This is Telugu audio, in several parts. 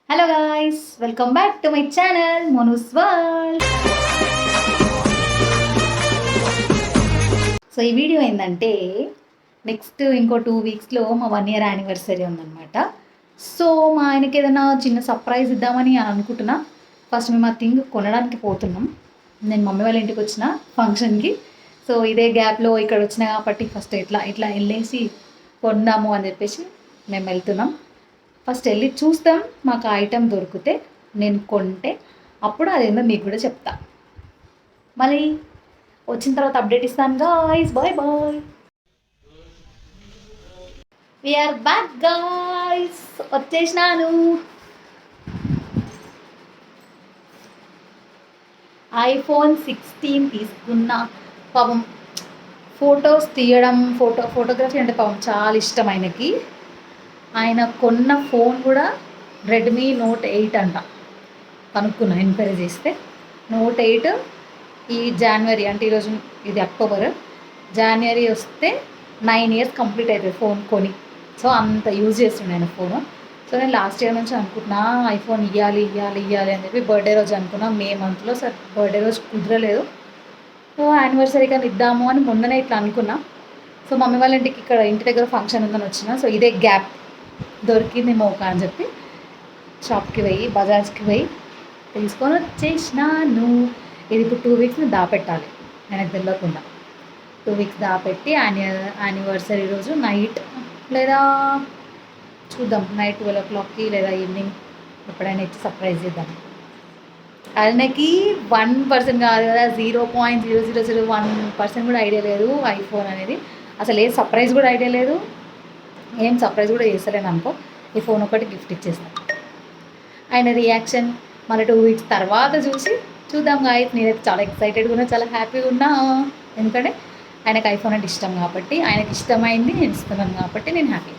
Hello guys, welcome back to my channel Monu's world. So ఈ వీడియో ఏంటంటే నెక్స్ట్ ఇంకో 2 వీక్స్లో మా 1 ఇయర్ యానివర్సరీ ఉందన్నమాట. సో మా ఆయనకి ఏదైనా చిన్న సర్ప్రైజ్ ఇద్దామని అనుకుంటున్నా. ఫస్ట్ మేము ఆ థింగ్ కొనడానికి పోతున్నాం. నేను మమ్మీ వాళ్ళ ఇంటికి వచ్చిన ఫంక్షన్కి. సో ఇదే గ్యాప్లో ఇక్కడ వచ్చిన కాబట్టి ఫస్ట్ ఇట్లా వెళ్ళేసి కొందాము అని చెప్పేసి మేము వెళ్తున్నాం. ఫస్ట్ వెళ్ళి చూస్తాం, మాకు ఆ ఐటెం దొరికితే నేను కొంటే అప్పుడు అదేందో మీకు కూడా చెప్తా. మళ్ళీ వచ్చిన తర్వాత అప్డేట్ ఇస్తాను guys. Bye bye. We're back guys, వచ్చేసినాను. iPhone 16 తీసుకున్నా. పాపం ఫొటోస్ తీయడం, ఫోటోగ్రఫీ అంటే పాపం చాలా ఇష్టం ఆయనకి. ఆయన కొన్న ఫోన్ కూడా రెడ్మీ నోట్ 8 అంట. కనుక్కున్నా, ఎంక్వైరీ చేస్తే నోట్ 8 ఈ జనవరి, అంటే ఈరోజు ఇది అక్టోబర్, జనవరి వస్తే 9 ఇయర్స్ కంప్లీట్ అవుతుంది ఫోన్ కొని. సో అంత యూజ్ చేస్తుండే ఆయన ఫోను. సో నేను లాస్ట్ ఇయర్ నుంచి అనుకుంటున్నా ఐఫోన్ ఇవ్వాలి అని చెప్పి. బర్త్డే రోజు అనుకున్నా, మే మంత్లో. సార్ బర్త్డే రోజు కుదరలేదు. సో యానివర్సరీ కానీ ఇద్దాము అని మొన్ననే ఇట్లా అనుకున్నా. సో మమ్మీ వాళ్ళ ఇంటికి ఇక్కడ ఇంటి దగ్గర ఫంక్షన్ ఉందని వచ్చిన. సో ఇదే గ్యాప్ దొరికింది మోక అని చెప్పి షాప్కి పోయి, బజాజ్కి పోయి తీసుకొని వచ్చేసినాను. ఇది ఇప్పుడు 2 వీక్స్ని దాపెట్టాలి, ఆయనకు తెలియకుండా. 2 వీక్స్ దాపెట్టి యానివర్సరీ రోజు నైట్, లేదా చూద్దాం నైట్ 12 o'clockకి లేదా ఈవినింగ్ ఎప్పుడైనా ఇచ్చి సర్ప్రైజ్ చేద్దాం. ఆయనకి 1% కాదు కదా, 0.0001% కూడా ఐడియా లేదు ఐఫోన్ అనేది. అసలు ఏ సర్ప్రైజ్ కూడా ఐడియా లేదు, ఏం సర్ప్రైజ్ కూడా చేస్తలేను అనుకో. ఈ ఫోన్ ఒకటి గిఫ్ట్ ఇచ్చేస్తాను. ఆయన రియాక్షన్ మళ్ళీ 2 వీక్స్ తర్వాత చూద్దాం గాయస్. నేనైతే చాలా ఎక్సైటెడ్గా ఉన్నా, చాలా హ్యాపీగా ఉన్నా. ఎందుకంటే ఆయనకు ఐఫోన్ అంటే ఇష్టం కాబట్టి, ఆయనకి ఇష్టమైంది నేను ఇస్తున్నాను కాబట్టి నేను హ్యాపీ.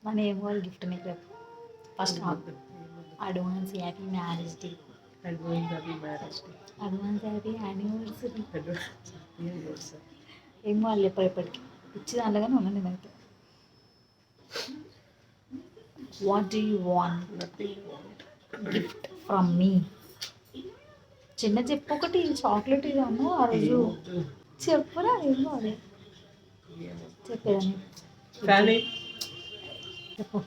మన ఏం వాళ్ళు గిఫ్ట్ నీకు first advance happy marriage day. Advance happy anniversary. ఏం వాళ్ళు ఎప్పటికి ఇచ్చి దాంట్లోగానే ఉన్నాను నేనైతే. What do you want gift from మీ? చిన్న చెప్పు ఒకటి, చాక్లెట్ ఇదాము ఆ రోజు. చెప్పరా ఏం కావాలి చెప్పేదాన్ని. చెప్పు.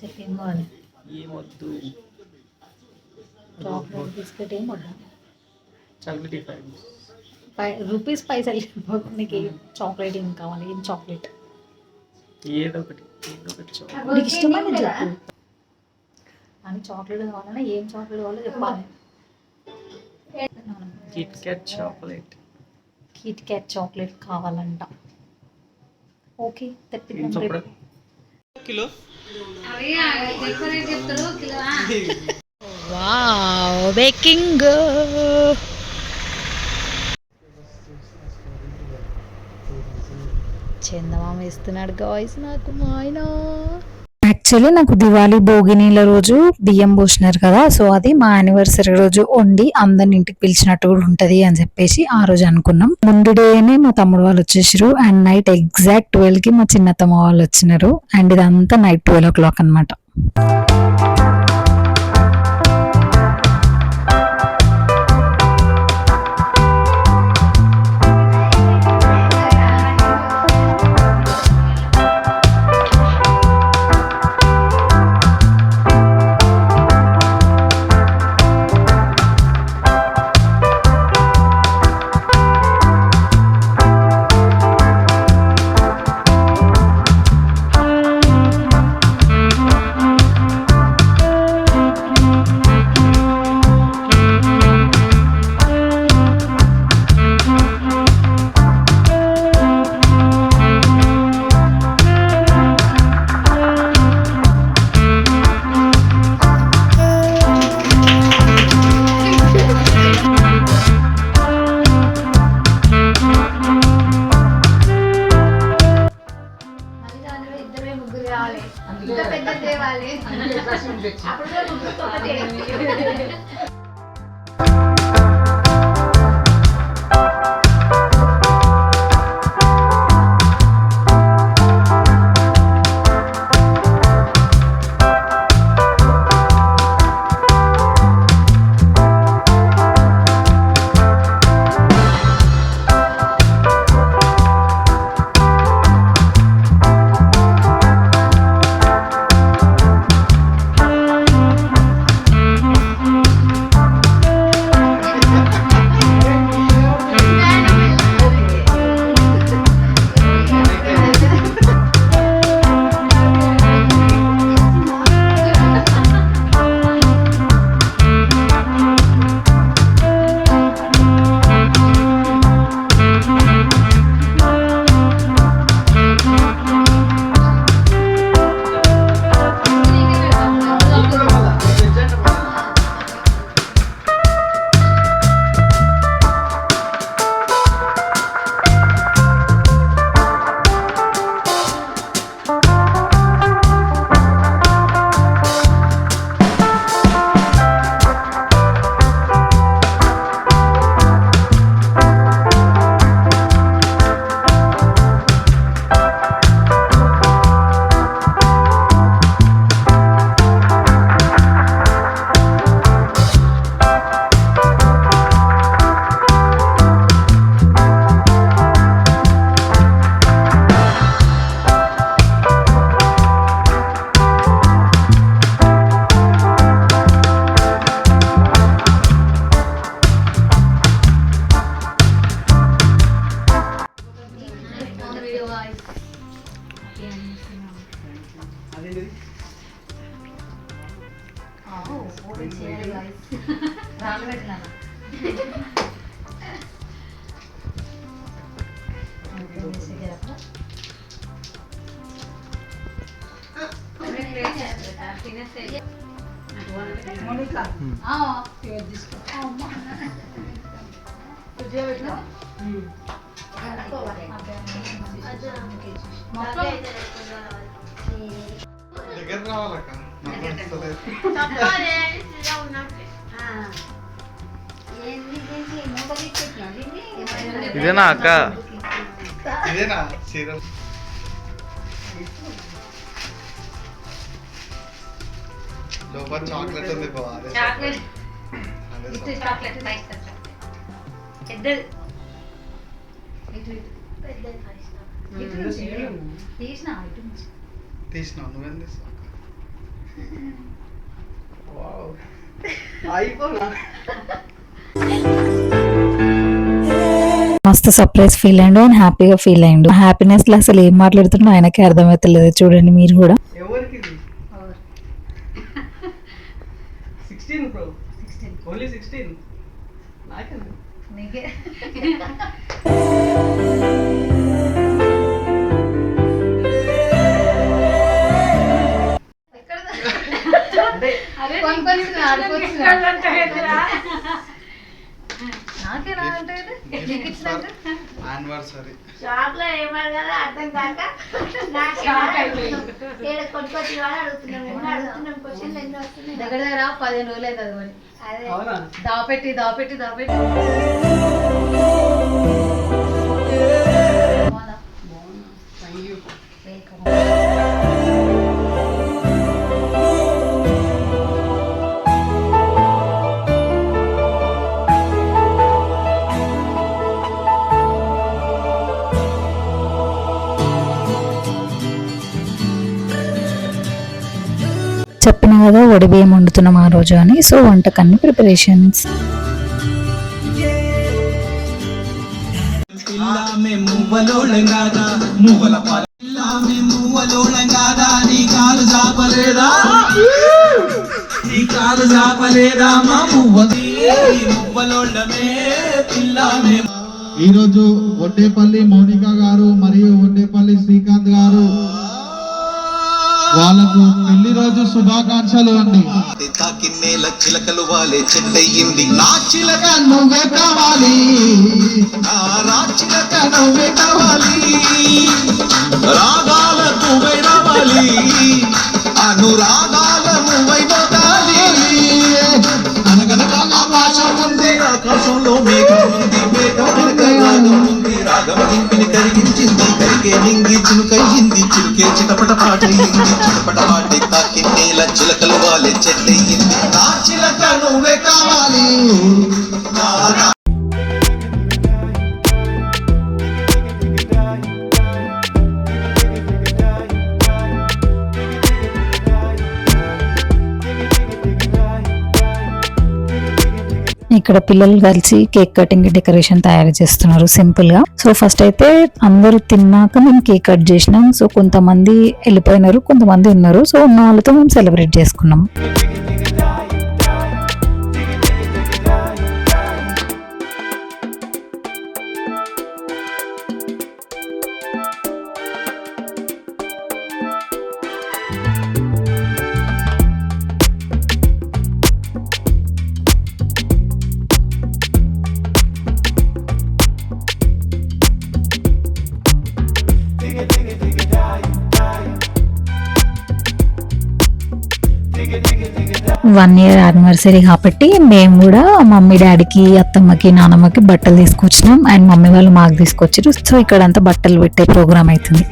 చెప్పేం కావాలి? ఏమొద్దు. చాక్లెట్ బిస్కెట్ ఏం వద్దా? చాక్లెట్ రూపీస్ పైసలు నీకు చాక్లెట్ ఏం కావాలి? ఏం చాక్లెట్? ఏదో ఒకటి నీకు ఇష్టమైన చెప్పు. అని చాక్లెట్ కావాలన్నా ఏం చాక్లెట్ కావాలో చెప్పాలి. Kit Kat chocolate. Kit Kat chocolate కావాలంట. ఓకే తెప్పిద్దాం. Wow, baking. చందమామ ఇస్తున్నాడు గాయ్స్ నాకు మా ఆయన. యాక్చువల్లీ నాకు దివాళీ భోగినీళ్ళ రోజు బియ్యం పోసినారు కదా, సో అది మా యానివర్సరీ రోజు వండి అందరిని ఇంటికి పిలిచినట్టు కూడా ఉంటుంది అని చెప్పేసి ఆ రోజు అనుకున్నాం. ముందు డేనే మా తమ్ముడు వాళ్ళు వచ్చేసారు, అండ్ నైట్ ఎగ్జాక్ట్ 12కి మా చిన్నత్తమ్మ వాళ్ళు వచ్చినారు. అండ్ ఇదంతా నైట్ 12 o'clock అనమాట. సార్లు పెట్టినా దగ్గర రావాలక్క ఇదేనా అక్క? ఇదేనా సీరం లోపల చాక్లెట్ ఉంది బావ అదే చాక్లెట్ అదే ఇటు చాక్లెట్ పెద్దది ఇటు నుంచి తీసిన ఇటు నుంచి తీసినావు నువ్వేం తీసావు మస్తు సర్ప్రైజ్ ఫీల్ అయ్యిండు అండ్ హ్యాపీగా ఫీల్ అయ్యిండు. హ్యాపీనెస్ లో అసలు ఏం మాట్లాడుతున్నా ఆయనకి అర్థమవుతలేదు. చూడండి మీరు కూడా. ఎవరికి 16 బ్రో, 16 ఓన్లీ 16 నాకేనా? నీకే నాకే రాదంటే నీకు ఇచ్చినాక యానివర్సరీ దగ్గర దగ్గర 15 రోజులు అవుతుంది కొని అవునా? దాపెట్టి దాపెట్టి దాపెట్టి చెప్పిన కదా వడి బియ్యం వండుతున్నాం ఆ రోజు అని. సో వంటకన్ని ప్రిపరేషన్స్. ఈరోజు వడ్డేపల్లి మౌనిక గారు మరియు వడ్డేపల్లి శ్రీకాంత్ గారు వాళ్ళకు పెళ్లి రోజు శుభాకాంక్షలు అండి. తాకిన్నేల చిలకలు వాలే చెట్టయింది నా చిలక నువ్వే కావాలి, నా రాచిలక నువ్వే కావాలి, రాగాల నువ్వై రావాలి, అనురాగాల నువ్వై పోతాలి. అనగనగా ఆకాశం ఉంది, ఆకాశంలో మేఘం ఉంది, మేఘం వెనక రాగం ఉంది, రాగం దింపిని కరిగించింది, కరిగే నింగి చిలుకయ్యింది, చిలుకే చిటపట పాటయింది, చిటపట పాటే తాకిన్నేల చిలకలు వాలే చెట్టయింది. నా చిలక నువ్వే కావాలి, నా ఇక్కడ పిల్లలు కలిసి కేక్ కటింగ్ డెకరేషన్ తయారు చేస్తున్నారు సింపుల్ గా. సో ఫస్ట్ అయితే అందరూ తిన్నాక మేము కేక్ కట్ చేసినాం. సో కొంతమంది వెళ్ళిపోయినారు, కొంతమంది ఉన్నారు. సో ఉన్న వాళ్ళతో మేము సెలబ్రేట్ చేసుకున్నాం. వన్ ఇయర్ యానివర్సరీ కాబట్టి మేము కూడా మమ్మీ డాడీకి అత్తమ్మకి నానమ్మకి బట్టలు తీసుకొచ్చినాం అండ్ మమ్మీ వాళ్ళు మాకు తీసుకొచ్చారు. సో ఇక్కడంతా బట్టలు పెట్టే ప్రోగ్రామ్ అవుతుంది.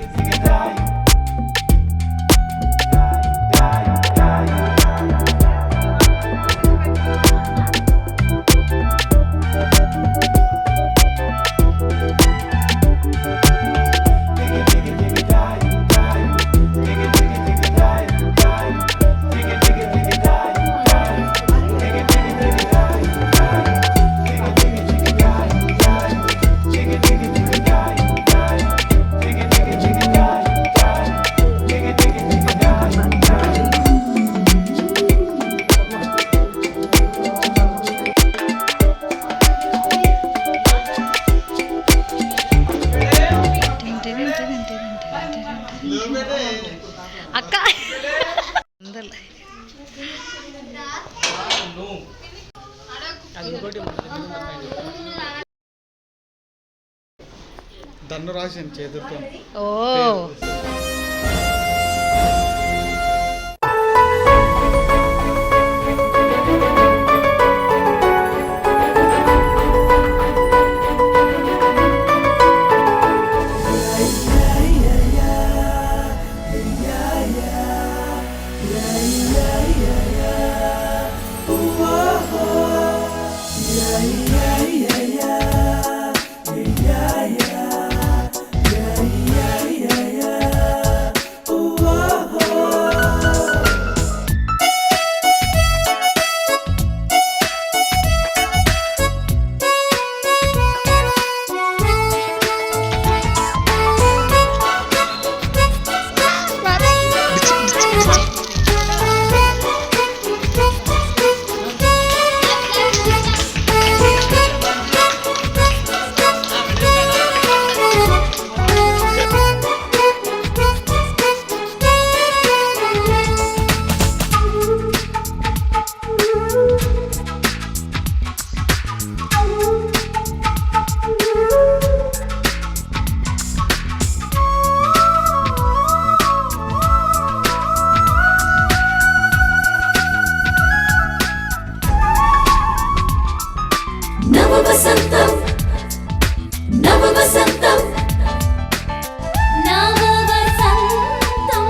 దన్ను రాసింది చేతులతో. ఓ నవవసంతం నవవసంతం నవవసంతం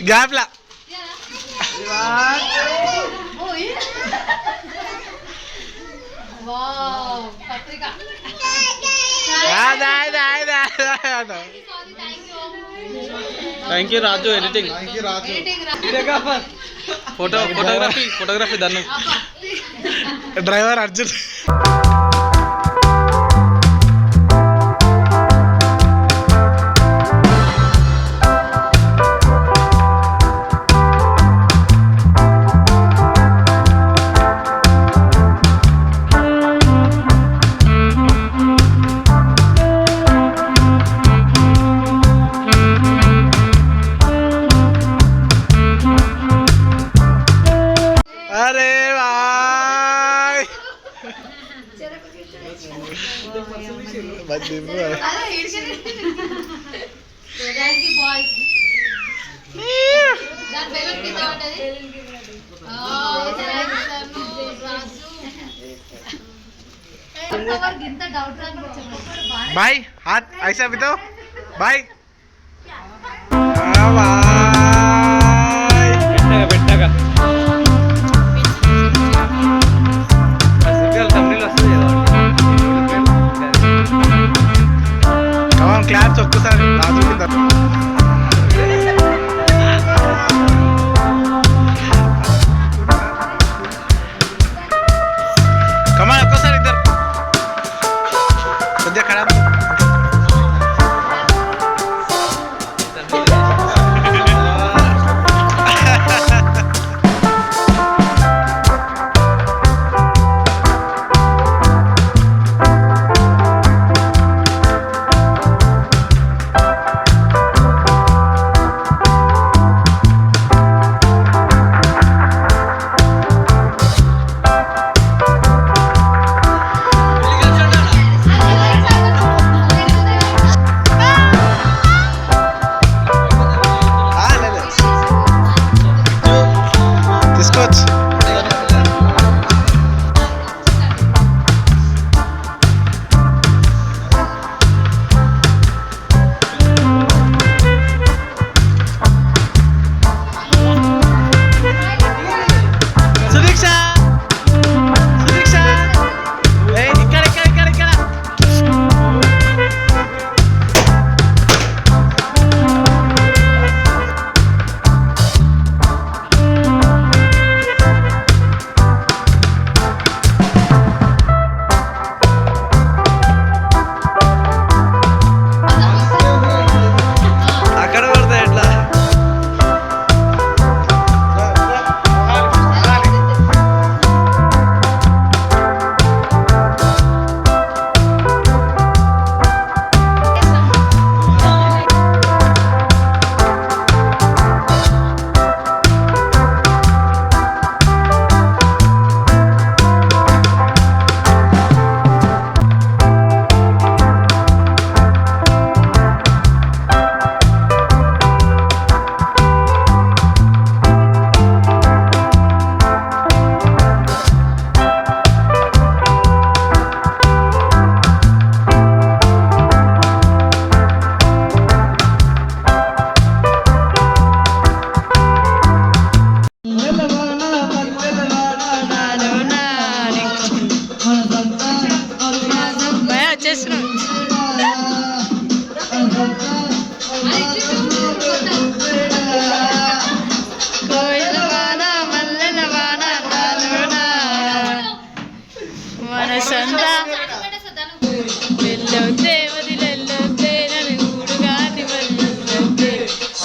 గ్యాప్లా thank you Raju editing. Thank you Raju. Photography Dannu. Driver Arjun. బాయ్ హాత్ ఐసా బితో బాయ్ పెట్టాక క్లాప్స్ ఒక్కసారి కమాన్ ఒక్కసారి ఇద్దరు కొద్దిగా ఖరాబ్ తీసుకోవచ్చు. సుదీక్ష సుదీక్ష ఇక్కడ ఇక్కడ ఇక్కడ ఇక్కడ అక్కడ పడతాయి ఎట్లా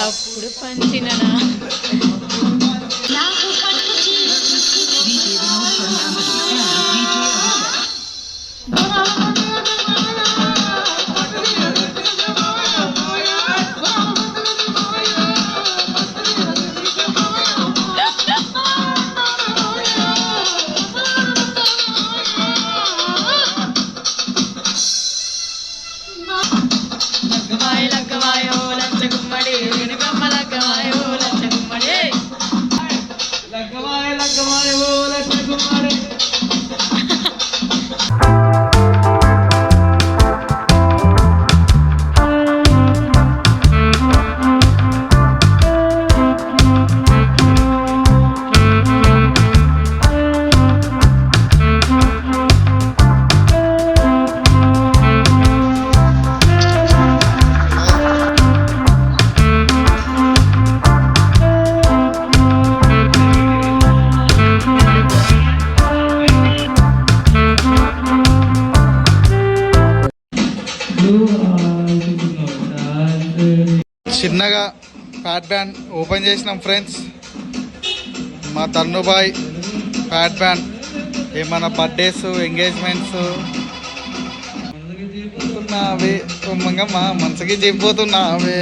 అప్పుడు పంచిన చిన్నగా ప్యాడ్ బ్యాండ్ ఓపెన్ చేసినాం ఫ్రెండ్స్. మా తన్నుబాయ్ ప్యాడ్ బ్యాండ్ ఏమైనా బర్త్డేస్ ఎంగేజ్మెంట్స్ మంగమ్మ మనసుకి చెప్పిపోతున్నావే.